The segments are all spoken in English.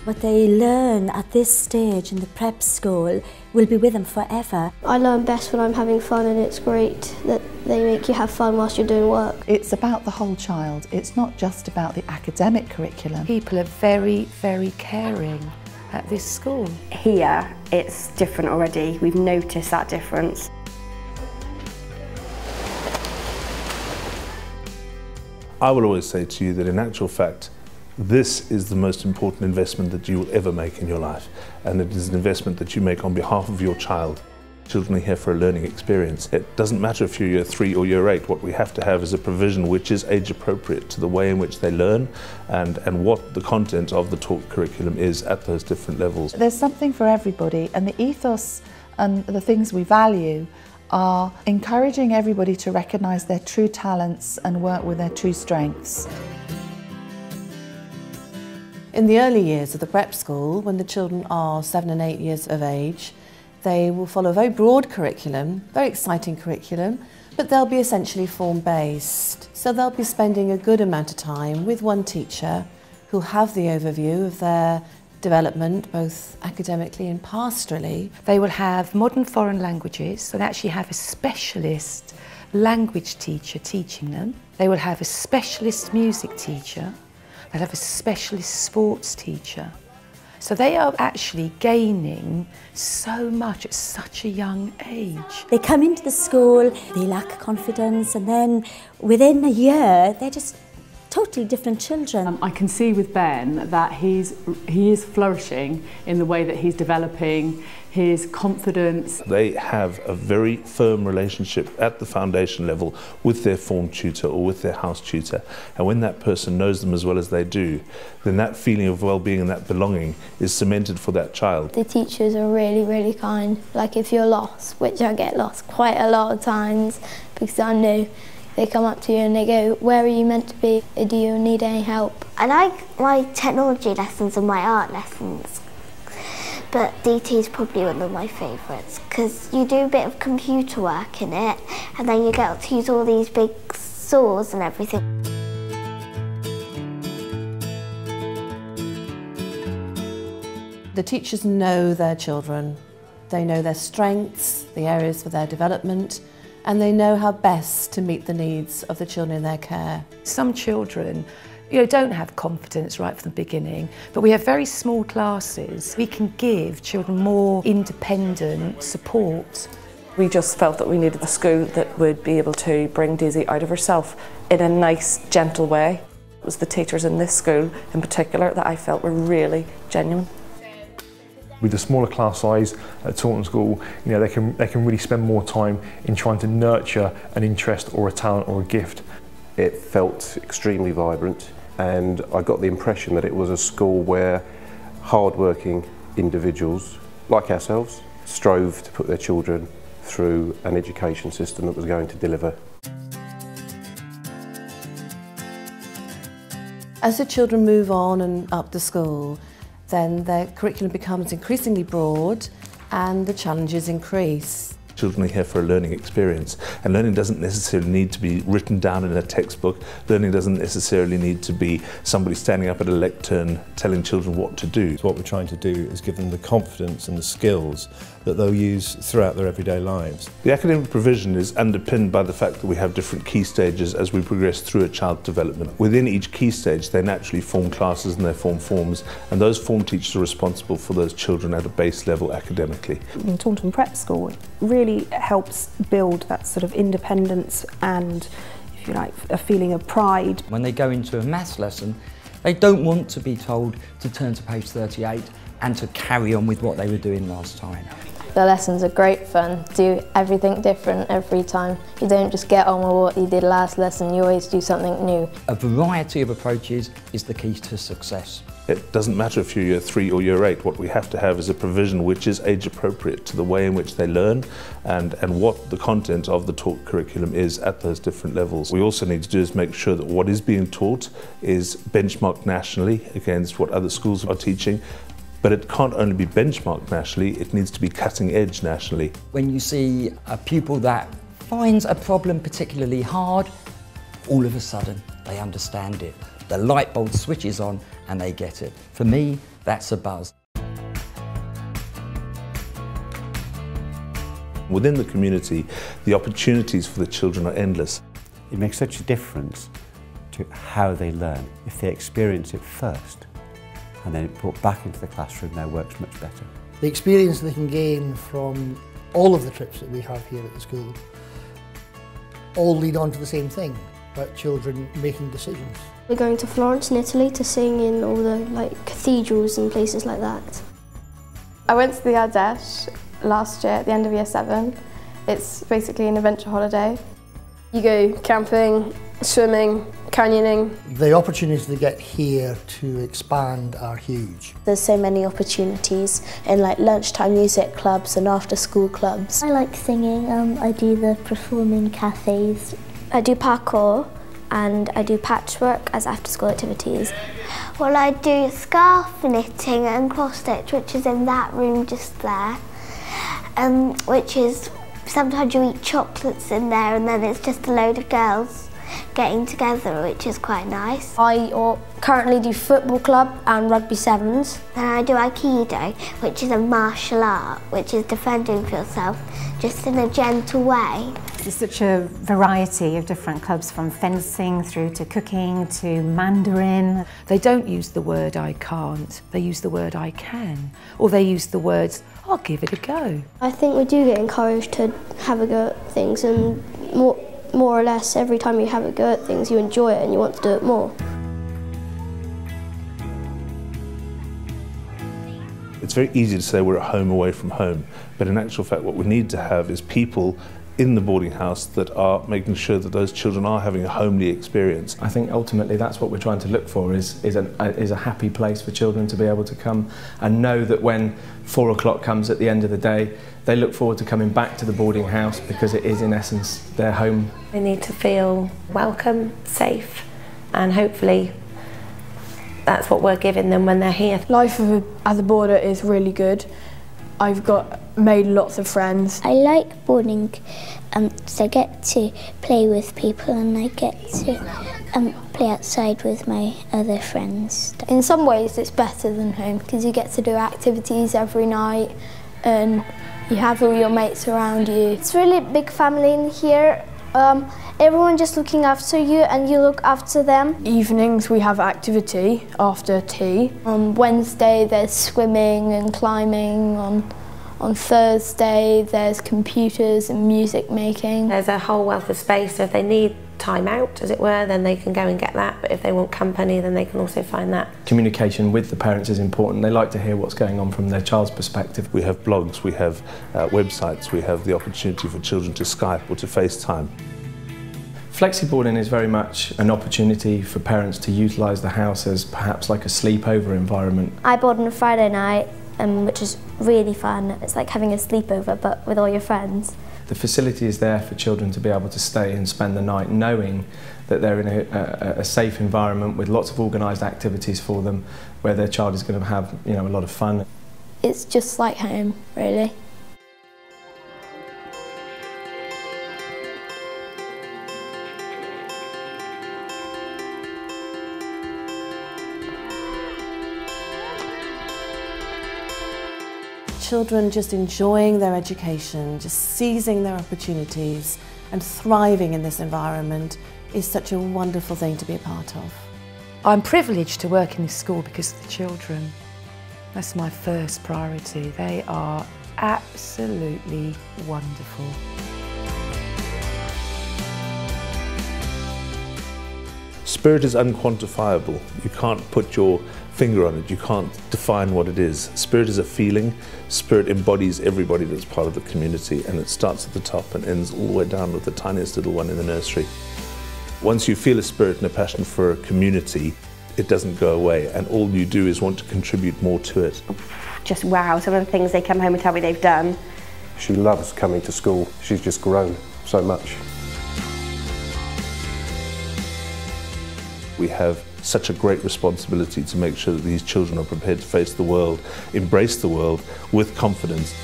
What they learn at this stage in the prep school will be with them forever. I learn best when I'm having fun, and it's great that they make you have fun whilst you're doing work. It's about the whole child. It's not just about the academic curriculum. People are very, very caring at this school. Here, it's different already. We've noticed that difference. I will always say to you that in actual fact, this is the most important investment that you will ever make in your life, and it is an investment that you make on behalf of your child. Children are here for a learning experience. It doesn't matter if you're year 3 or year 8, what we have to have is a provision which is age appropriate to the way in which they learn and what the content of the taught curriculum is at those different levels. There's something for everybody, and the ethos and the things we value are encouraging everybody to recognise their true talents and work with their true strengths. In the early years of the prep school, when the children are 7 and 8 years of age, they will follow a very broad curriculum, very exciting curriculum, but they'll be essentially form-based. So they'll be spending a good amount of time with one teacher who'll have the overview of their development, both academically and pastorally. They will have modern foreign languages, so they actually have a specialist language teacher teaching them. They will have a specialist music teacher. They'll have a specialist sports teacher. So they are actually gaining so much at such a young age. They come into the school, they lack confidence, and then within a year, they're just totally different children. I can see with Ben that he is flourishing in the way that he's developing his confidence. They have a very firm relationship at the foundation level with their form tutor or with their house tutor, and when that person knows them as well as they do, then that feeling of well-being and that belonging is cemented for that child. The teachers are really, really kind. Like if you're lost, which I get lost quite a lot of times because I'm new, they come up to you and they go, "Where are you meant to be? Do you need any help?" I like my technology lessons and my art lessons, but DT is probably one of my favourites because you do a bit of computer work in it, and then you get to use all these big saws and everything. The teachers know their children. They know their strengths, the areas for their development, and they know how best to meet the needs of the children in their care. Some children don't have confidence right from the beginning, but we have very small classes. We can give children more independent support. We just felt that we needed a school that would be able to bring Daisy out of herself in a nice, gentle way. It was the teachers in this school in particular that I felt were really genuine. With the smaller class size at Taunton School, they can really spend more time in trying to nurture an interest or a talent or a gift. It felt extremely vibrant, and I got the impression that it was a school where hard-working individuals like ourselves strove to put their children through an education system that was going to deliver. As the children move on and up the school, then their curriculum becomes increasingly broad and the challenges increase. Children are here for a learning experience, and learning doesn't necessarily need to be written down in a textbook. Learning doesn't necessarily need to be somebody standing up at a lectern telling children what to do. What we're trying to do is give them the confidence and the skills that they'll use throughout their everyday lives. The academic provision is underpinned by the fact that we have different key stages as we progress through a child's development. Within each key stage, they naturally form classes and they form forms, and those form teachers are responsible for those children at a base level academically. In Taunton Prep School, really helps build that sort of independence and, if you like, a feeling of pride. When they go into a maths lesson, they don't want to be told to turn to page 38 and to carry on with what they were doing last time. The lessons are great fun, do everything different every time. You don't just get on with what you did last lesson, you always do something new. A variety of approaches is the key to success. It doesn't matter if you're year 3 or year 8, what we have to have is a provision which is age appropriate to the way in which they learn and what the content of the taught curriculum is at those different levels. We also need to do is make sure that what is being taught is benchmarked nationally against what other schools are teaching. But it can't only be benchmarked nationally, it needs to be cutting edge nationally. When you see a pupil that finds a problem particularly hard, all of a sudden they understand it. The light bulb switches on and they get it. For me, That's a buzz. Within the community, the opportunities for the children are endless. It makes such a difference to how they learn. If they experience it first and then it brought back into the classroom, their work's much better. The experience they can gain from all of the trips that we have here at the school all lead on to the same thing, about children making decisions. We're going to Florence in Italy to sing in all the cathedrals and places like that. I went to the Ardèche last year at the end of year 7. It's basically an adventure holiday. You go camping, swimming, canyoning. The opportunities they get here to expand are huge. There's so many opportunities in lunchtime music clubs and after school clubs. I like singing, I do the performing cafes. I do parkour and I do patchwork as after school activities. Well, I do scarf knitting and cross stitch, which is in that room just there, which is sometimes you eat chocolates in there and then it's just a load of girls getting together, which is quite nice. I currently do football club and rugby sevens. And I do Aikido, which is a martial art, which is defending for yourself, just in a gentle way. There's such a variety of different clubs, from fencing through to cooking to Mandarin. They don't use the word I can't, they use the word I can, or they use the words I'll give it a go. I think we do get encouraged to have a go at things, and more or less every time you have a go at things you enjoy it and you want to do it more. It's very easy to say we're at home away from home, but in actual fact what we need to have is people in the boarding house that are making sure that those children are having a homely experience. I think ultimately that's what we're trying to look for, is a happy place for children to be able to come and know that when 4 o'clock comes at the end of the day, they look forward to coming back to the boarding house because it is in essence their home. They need to feel welcome, safe, and hopefully that's what we're giving them when they're here. Life as a boarder is really good. I've made lots of friends. I like boarding because I get to play with people and I get to play outside with my other friends. In some ways it's better than home because you get to do activities every night and you have all your mates around you. It's really a big family in here. Everyone just looking after you and you look after them. Evenings we have activity after tea. On Wednesday there's swimming and climbing. On Thursday there's computers and music making. There's a whole wealth of space, so if they need time out, as it were, then they can go and get that, but if they want company then they can also find that. Communication with the parents is important. They like to hear what's going on from their child's perspective. We have blogs, we have websites, we have the opportunity for children to Skype or to FaceTime. Flexi-boarding is very much an opportunity for parents to utilise the house as perhaps like a sleepover environment. I board on a Friday night, which is really fun. It's like having a sleepover but with all your friends. The facility is there for children to be able to stay and spend the night knowing that they're in a safe environment with lots of organised activities for them where their child is going to have a lot of fun. It's just like home, really. Children just enjoying their education, just seizing their opportunities and thriving in this environment is such a wonderful thing to be a part of. I'm privileged to work in this school because of the children. That's my first priority. They are absolutely wonderful. Spirit is unquantifiable. You can't put your finger on it, you can't define what it is. Spirit is a feeling. Spirit embodies everybody that's part of the community, and it starts at the top and ends all the way down with the tiniest little one in the nursery. Once you feel a spirit and a passion for a community, it doesn't go away, and all you do is want to contribute more to it. Just wow, some of the things they come home and tell me they've done. She loves coming to school. She's just grown so much. We have such a great responsibility to make sure that these children are prepared to face the world, embrace the world with confidence.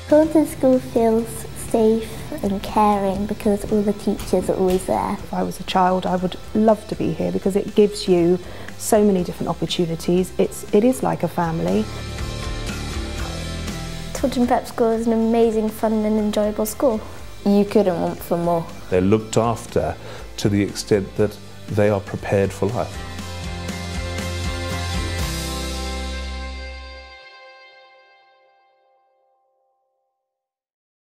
Taunton School feels safe and caring because all the teachers are always there. If I was a child, I would love to be here because it gives you so many different opportunities. It is like a family. Taunton Prep School is an amazing, fun and enjoyable school. You couldn't want for more. They're looked after to the extent that they are prepared for life.